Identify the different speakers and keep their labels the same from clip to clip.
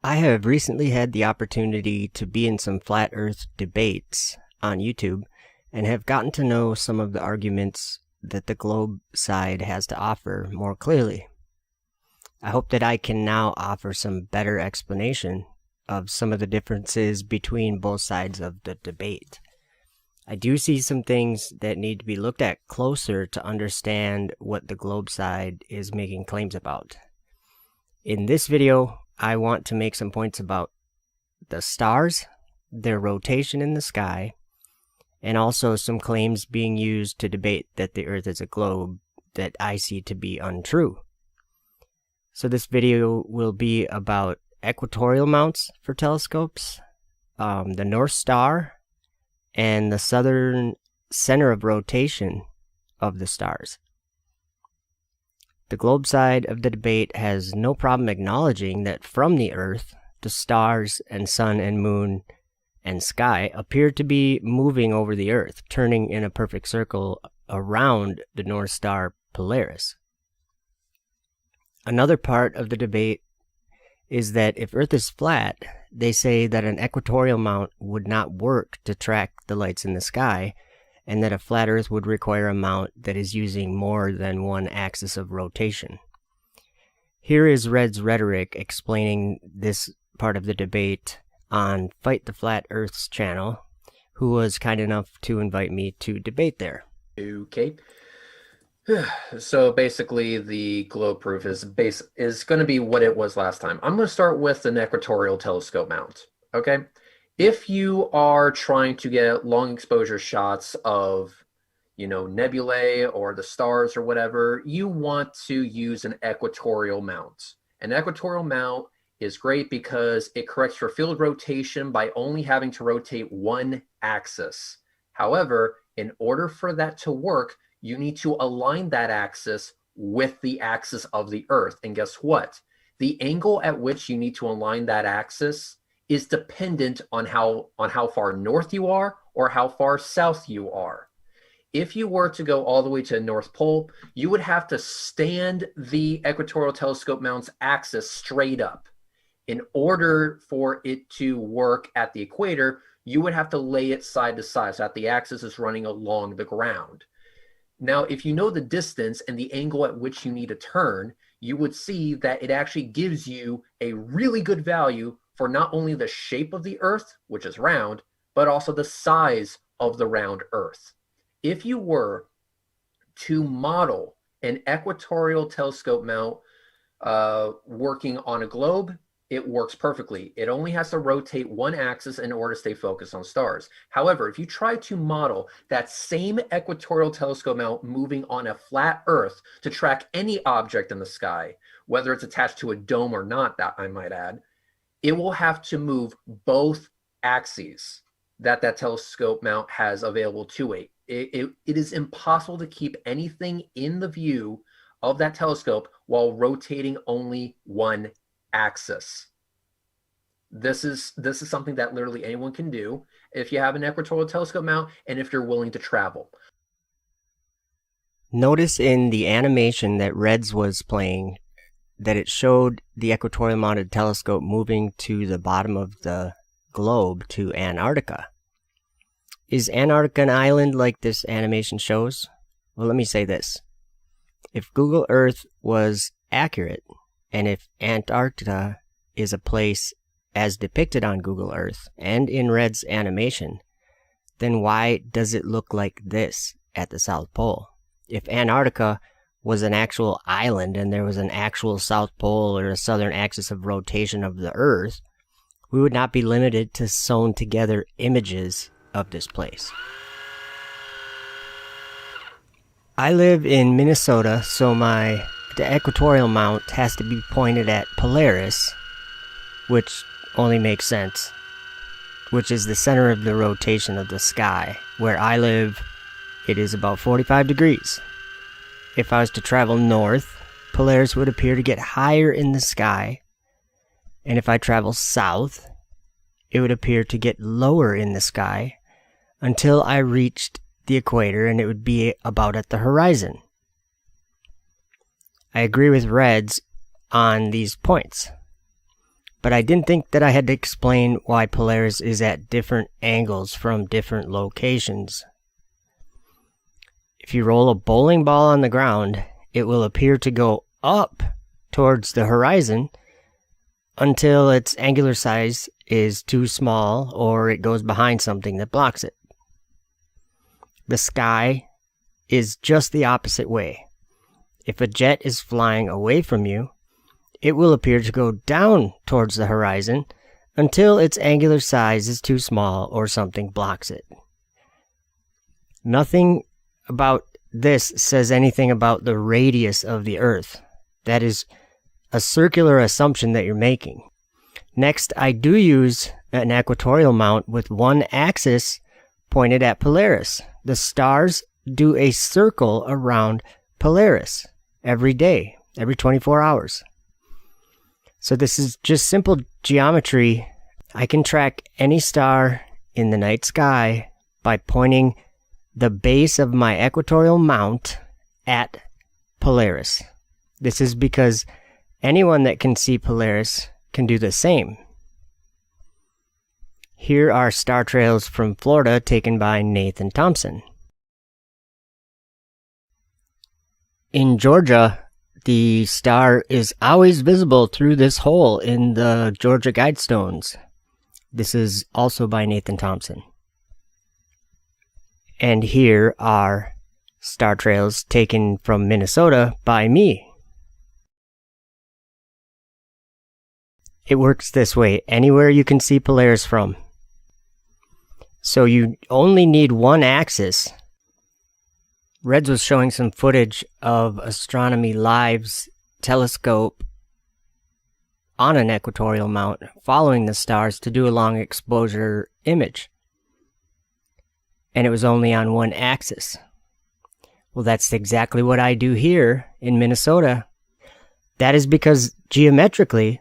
Speaker 1: I have recently had the opportunity to be in some flat earth debates on YouTube and have gotten to know some of the arguments that the globe side has to offer more clearly. I hope that I can now offer some better explanation of some of the differences between both sides of the debate. I do see some things that need to be looked at closer to understand what the globe side is making claims about. In this video, I want to make some points about the stars, their rotation in the sky, and also some claims being used to debate that the Earth is a globe that I see to be untrue. So this video will be about equatorial mounts for telescopes, the North Star, and the southern center of rotation of the stars. The globe side of the debate has no problem acknowledging that from the Earth, the stars and sun and moon and sky appear to be moving over the Earth, turning in a perfect circle around the North Star Polaris. Another part of the debate is that if Earth is flat, they say that an equatorial mount would not work to track the lights in the sky, and that a flat Earth would require a mount that is using more than one axis of rotation. Here is Red's Rhetoric explaining this part of the debate on Fight the Flat Earth's channel, who was kind enough to invite me to debate there.
Speaker 2: Okay. So basically the globe proof is going to be what it was last time. I'm going to start with an equatorial telescope mount. Okay. If you are trying to get long exposure shots of, nebulae or the stars or whatever, you want to use an equatorial mount. An equatorial mount is great because it corrects for field rotation by only having to rotate one axis. However, in order for that to work, you need to align that axis with the axis of the Earth. And guess what? The angle at which you need to align that axis is dependent on how far north you are or how far south you are. If you were to go all the way to the North Pole, you would have to stand the equatorial telescope mount's axis straight up. In order for it to work at the equator, you would have to lay it side to side so that the axis is running along the ground. Now, if you know the distance and the angle at which you need to turn, you would see that it actually gives you a really good value for not only the shape of the Earth, which is round, but also the size of the round Earth. If you were to model an equatorial telescope mount working on a globe, it works perfectly. It only has to rotate one axis in order to stay focused on stars. However, if you try to model that same equatorial telescope mount moving on a flat Earth to track any object in the sky, whether it's attached to a dome or not, that I might add, it will have to move both axes that telescope mount has available to it. It is impossible to keep anything in the view of that telescope while rotating only one axis. This is something that literally anyone can do if you have an equatorial telescope mount and if you're willing to travel.
Speaker 1: Notice in the animation that Reds was playing that it showed the equatorial mounted telescope moving to the bottom of the globe to Antarctica. Is Antarctica an island like this animation shows? Well, let me say this. If Google Earth was accurate, and if Antarctica is a place as depicted on Google Earth and in Red's animation, then why does it look like this at the South Pole? If Antarctica was an actual island and there was an actual South Pole or a southern axis of rotation of the Earth, we would not be limited to sewn together images of this place. I live in Minnesota, so the equatorial mount has to be pointed at Polaris, which only makes sense, which is the center of the rotation of the sky. Where I live, it is about 45 degrees. If I was to travel north, Polaris would appear to get higher in the sky, and if I travel south, it would appear to get lower in the sky until I reached the equator, and it would be about at the horizon. I agree with Reds on these points. but I didn't think that I had to explain why Polaris is at different angles from different locations. If you roll a bowling ball on the ground, it will appear to go up towards the horizon until its angular size is too small or it goes behind something that blocks it. The sky is just the opposite way. If a jet is flying away from you, it will appear to go down towards the horizon until its angular size is too small or something blocks it. Nothing about this says anything about the radius of the Earth. That is a circular assumption that you're making. Next, I do use an equatorial mount with one axis pointed at Polaris. The stars do a circle around Polaris every day, every 24 hours. So this is just simple geometry. I can track any star in the night sky by pointing the base of my equatorial mount at Polaris. This is because anyone that can see Polaris can do the same. Here are star trails from Florida taken by Nathan Thompson. In Georgia, the star is always visible through this hole in the Georgia Guidestones. This is also by Nathan Thompson. And here are star trails taken from Minnesota by me. It works this way, anywhere you can see Polaris from. So you only need one axis. Reds was showing some footage of Astronomy Live's telescope on an equatorial mount, following the stars to do a long exposure image. And it was only on one axis. Well, that's exactly what I do here in Minnesota. That is because geometrically,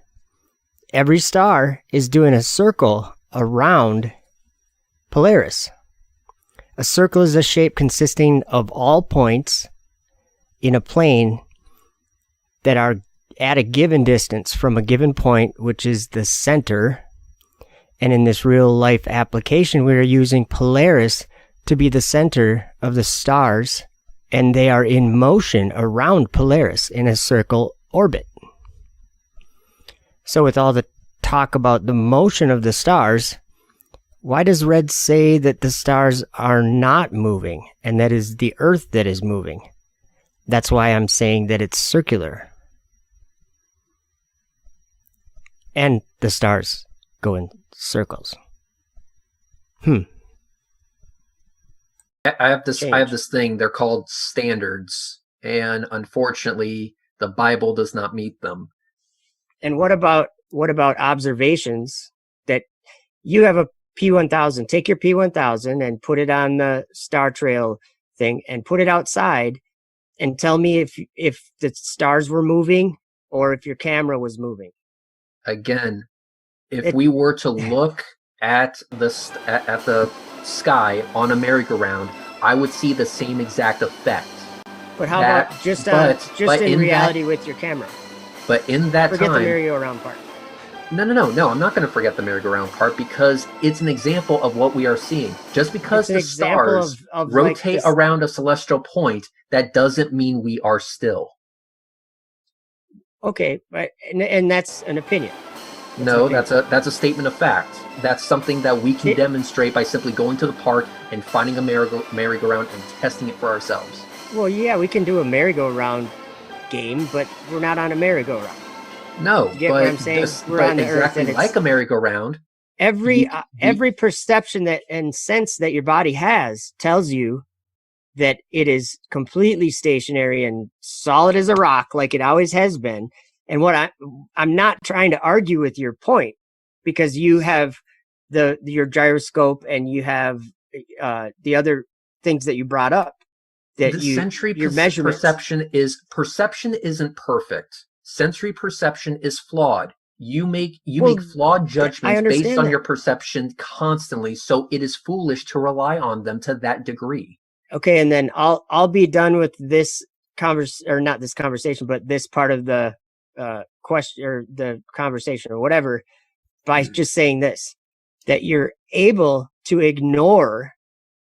Speaker 1: every star is doing a circle around Polaris. A circle is a shape consisting of all points in a plane that are at a given distance from a given point, which is the center. And in this real life application, we are using Polaris to be the center of the stars, and they are in motion around Polaris in a circle orbit. So with all the talk about the motion of the stars, why does Red say that the stars are not moving and that is the Earth that is moving? That's why I'm saying that it's circular. And the stars go in circles.
Speaker 2: I have this thing, they're called standards, and unfortunately the Bible does not meet them.
Speaker 1: And what about observations that you have a P1000? Take your P1000 and put it on the star trail thing and put it outside and tell me if the stars were moving or if your camera was moving.
Speaker 2: Again, if we were to look at the sky on a merry-go-round, I would see the same exact effect.
Speaker 1: But how about just in reality with your camera?
Speaker 2: But in that
Speaker 1: Forget
Speaker 2: time,
Speaker 1: the merry-go-round part.
Speaker 2: No, I'm not going to forget the merry-go-round part, because it's an example of what we are seeing. Just because the stars rotate around a celestial point, that doesn't mean we are still.
Speaker 1: Okay, but and that's an opinion.
Speaker 2: That's a statement of fact. That's something that we can demonstrate by simply going to the park and finding a merry-go-round and testing it for ourselves.
Speaker 1: Well, yeah, we can do a merry-go-round game, but we're not on a merry-go-round.
Speaker 2: No,
Speaker 1: you get what I'm saying? We're on the Earth, and
Speaker 2: like a merry-go-round.
Speaker 1: Every perception that and sense that your body has tells you that it is completely stationary and solid as a rock, like it always has been. And what I'm not trying to argue with your point, because you have your gyroscope and you have the other things that you brought up. That
Speaker 2: the sensory perception isn't perfect. Sensory perception is flawed. You make flawed judgments based on your perception constantly, so it is foolish to rely on them to that degree.
Speaker 1: Okay, and then I'll be done with this not this conversation, but this part of the question or the conversation or whatever by just saying this, that you're able to ignore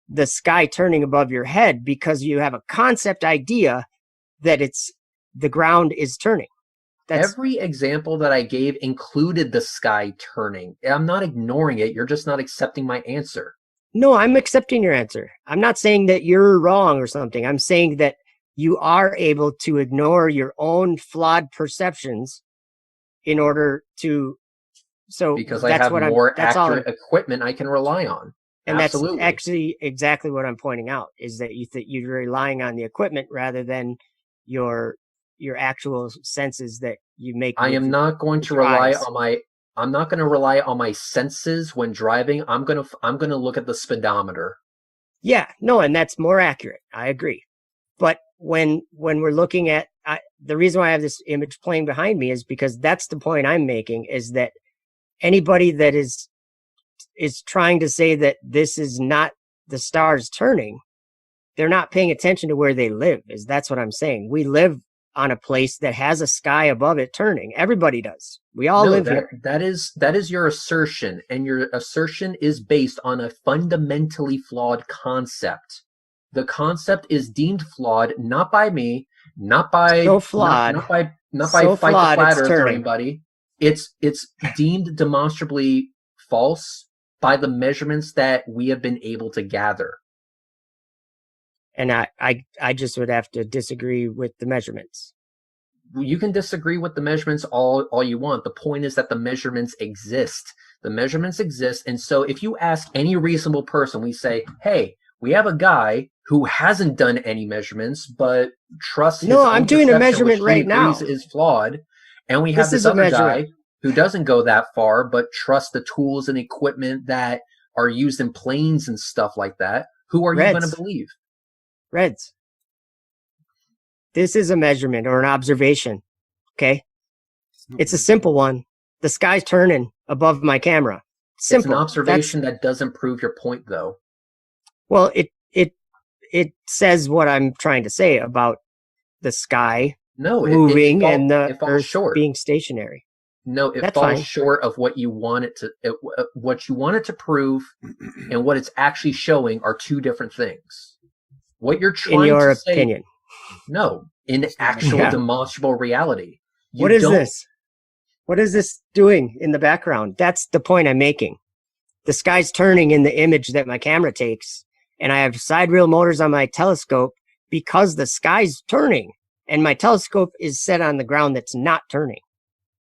Speaker 1: the sky turning above your head because you have a concept idea that the ground is turning.
Speaker 2: Every example that I gave included the sky turning. I'm not ignoring it. You're just not accepting my answer.
Speaker 1: No, I'm accepting your answer. I'm not saying that you're wrong or something. I'm saying that you are able to ignore your own flawed perceptions in order to. So
Speaker 2: because I have more accurate equipment I can rely on.
Speaker 1: And Absolutely. That's actually exactly what I'm pointing out, is that you're relying on the equipment rather than your actual senses that you make.
Speaker 2: I am not going to rely on my. I'm not going to rely on my senses when driving. I'm going to look at the speedometer.
Speaker 1: Yeah, no, and that's more accurate. I agree. But when we're looking at the reason why I have this image playing behind me is because that's the point I'm making, is that anybody that is trying to say that this is not the stars turning, they're not paying attention to where they live. That's what I'm saying. We live on a place that has a sky above it turning. Everybody does. We all live here.
Speaker 2: That is your assertion, and your assertion is based on a fundamentally flawed concept. The concept is deemed flawed, not by me, not by
Speaker 1: so flawed,
Speaker 2: not by so Fight the Flat Earth or anybody. It's deemed demonstrably false by the measurements that we have been able to gather.
Speaker 1: And I just would have to disagree with the measurements.
Speaker 2: You can disagree with the measurements all you want. The point is that the measurements exist. The measurements exist. And so if you ask any reasonable person, we say, hey, we have a guy who hasn't done any measurements, but trusts his
Speaker 1: I'm doing a measurement right now.
Speaker 2: Is flawed. And we have this other guy who doesn't go that far, but trusts the tools and equipment that are used in planes and stuff like that. Who are you going to believe?
Speaker 1: Reds. This is a measurement or an observation. Okay. It's a simple one. The sky's turning above my camera. Simple.
Speaker 2: It's an observation that doesn't prove your point, though.
Speaker 1: Well, it says what I'm trying to say about the sky moving and the Earth being stationary.
Speaker 2: No, it falls short of what you want it to prove, and what it's actually showing are two different things. What you're trying
Speaker 1: in your
Speaker 2: to say,
Speaker 1: opinion.
Speaker 2: No, in actual demonstrable reality.
Speaker 1: What is this? What is this doing in the background? That's the point I'm making. The sky's turning in the image that my camera takes, and I have side reel motors on my telescope because the sky's turning, and my telescope is set on the ground that's not turning.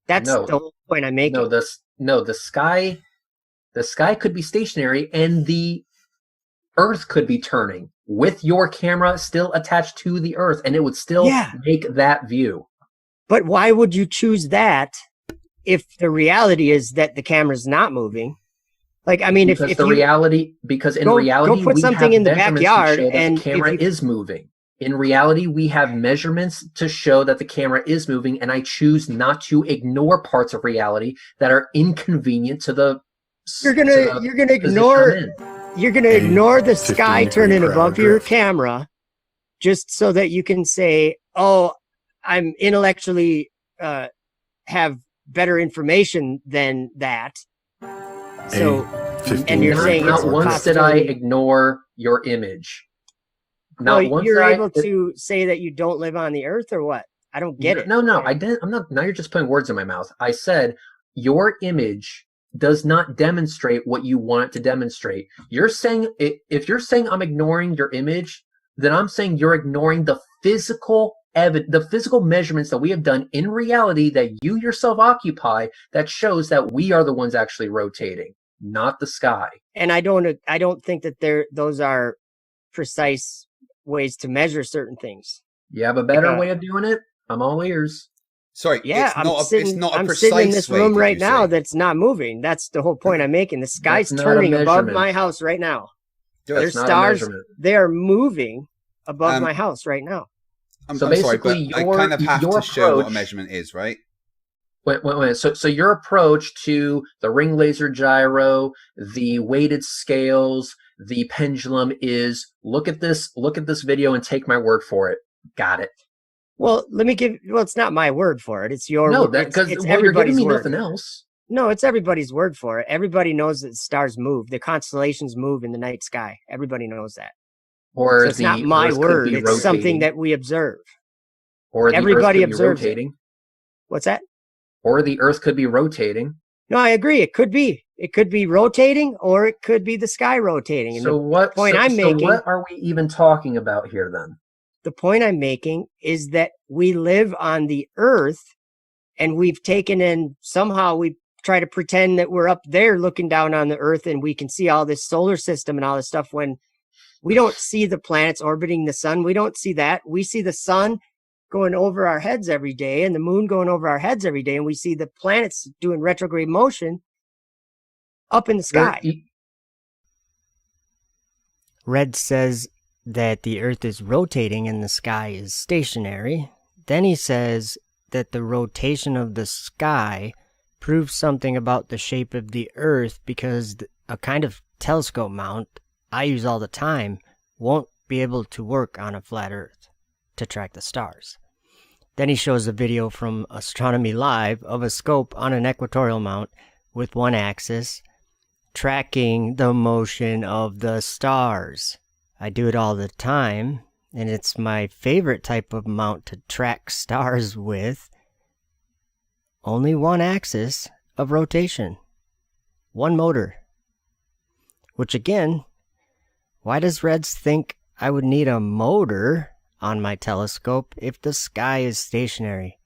Speaker 1: That's the whole point I'm making.
Speaker 2: The sky could be stationary, and the Earth could be turning with your camera still attached to the Earth, and it would still make that view.
Speaker 1: But why would you choose that if the reality is that the camera's not moving? Like, I mean,
Speaker 2: because in reality,
Speaker 1: go put something in the backyard and
Speaker 2: the camera is moving. In reality, we have measurements to show that the camera is moving, and I choose not to ignore parts of reality that are inconvenient to the.
Speaker 1: You're gonna ignore the sky turning above your camera, just so that you can say, "Oh, I'm intellectually have beber information than that." So, and you're saying
Speaker 2: not once did I ignore your image.
Speaker 1: You're able to say that you don't live on the Earth, or what? I don't get it.
Speaker 2: No, I didn't. I'm not. Now you're just putting words in my mouth. I said your image does not demonstrate what you want it to demonstrate. You're saying if you're saying I'm ignoring your image, then I'm saying you're ignoring the physical measurements that we have done in reality that you yourself occupy that shows that we are the ones actually rotating, not the sky.
Speaker 1: And I don't think that those are precise ways to measure certain things.
Speaker 2: You have a better way of doing it? I'm all ears.
Speaker 3: Sorry,
Speaker 1: yeah,
Speaker 3: I'm sitting
Speaker 1: in this room right now that's not moving. That's the whole point I'm making. The sky's turning above my house right now. There's stars. They are moving above my house right now.
Speaker 3: So basically, I kind of have to show what a measurement is, right?
Speaker 2: Wait. So your approach to the ring laser gyro, the weighted scales, the pendulum is look at this video and take my word for it. Got it.
Speaker 1: Well, it's not my word for it. It's your
Speaker 2: word.
Speaker 1: No, because it's everybody's
Speaker 2: you're giving me
Speaker 1: word.
Speaker 2: Nothing else.
Speaker 1: No, it's everybody's word for it. Everybody knows that stars move. The constellations move in the night sky. Everybody knows that.
Speaker 2: Or
Speaker 1: so it's not my word. It's rotating. Something that we observe.
Speaker 2: Or everybody observes rotating.
Speaker 1: What's that?
Speaker 2: Or the Earth could be rotating.
Speaker 1: No, I agree. It could be. It could be rotating, or it could be the sky rotating. And
Speaker 2: so what point I'm making? What are we even talking about here then?
Speaker 1: The point I'm making is that we live on the Earth, and we've taken in somehow we try to pretend that we're up there looking down on the Earth, and we can see all this solar system and all this stuff when we don't see the planets orbiting the sun. We don't see that. We see the sun going over our heads every day and the moon going over our heads every day. And we see the planets doing retrograde motion up in the sky. Red says that the Earth is rotating and the sky is stationary. Then he says that the rotation of the sky proves something about the shape of the Earth because a kind of telescope mount I use all the time won't be able to work on a flat Earth to track the stars. Then he shows a video from Astronomy Live of a scope on an equatorial mount with one axis tracking the motion of the stars. I do it all the time, and it's my favorite type of mount to track stars with. Only one axis of rotation. One motor. Which again, why does Reds think I would need a motor on my telescope if the sky is stationary?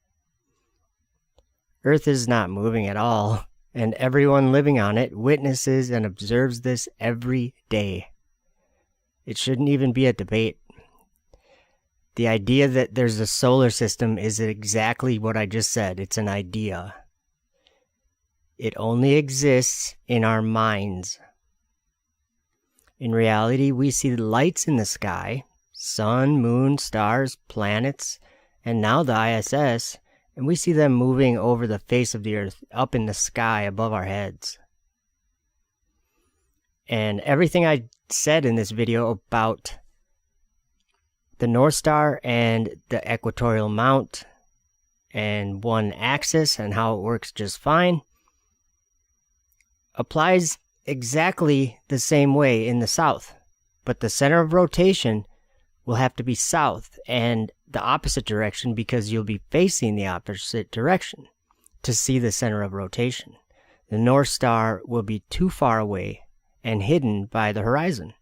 Speaker 1: Earth is not moving at all, and everyone living on it witnesses and observes this every day. It shouldn't even be a debate. The idea that there's a solar system is exactly what I just said. It's an idea. It only exists in our minds. In reality, we see the lights in the sky, sun, moon, stars, planets, and now the ISS, and we see them moving over the face of the Earth, up in the sky above our heads. And everything I said in this video about the North Star and the equatorial mount and one axis and how it works just fine applies exactly the same way in the south, but the center of rotation will have to be south and the opposite direction because you'll be facing the opposite direction to see the center of rotation. The North Star will be too far away and hidden by the horizon.